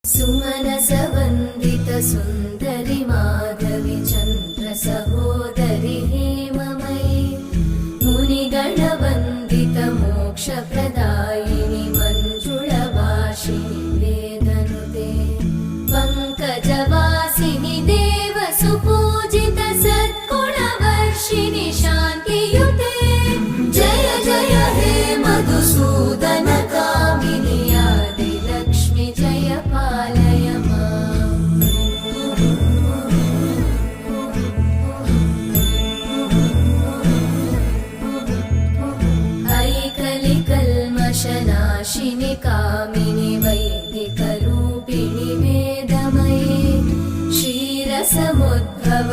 सुमनसवन्दित सुन्दरि माधवि चन्द्र सहोदरि हेममयि मुनिगणवन्दित मोक्षप्रदायिनि मञ्जुळभाषिणि वेदनुते पङ्कजवासिनि देवसुपूजित सद्गुणवर्षिणि शान्तियुते जय जय हे मधुसूदन कामिनि आदिलक्ष्मि जय पालय माम् ऐकलिकल्मषनाशिनि कामिनि वैदिकरूपिणि वेदमये क्षीरसमुद्भव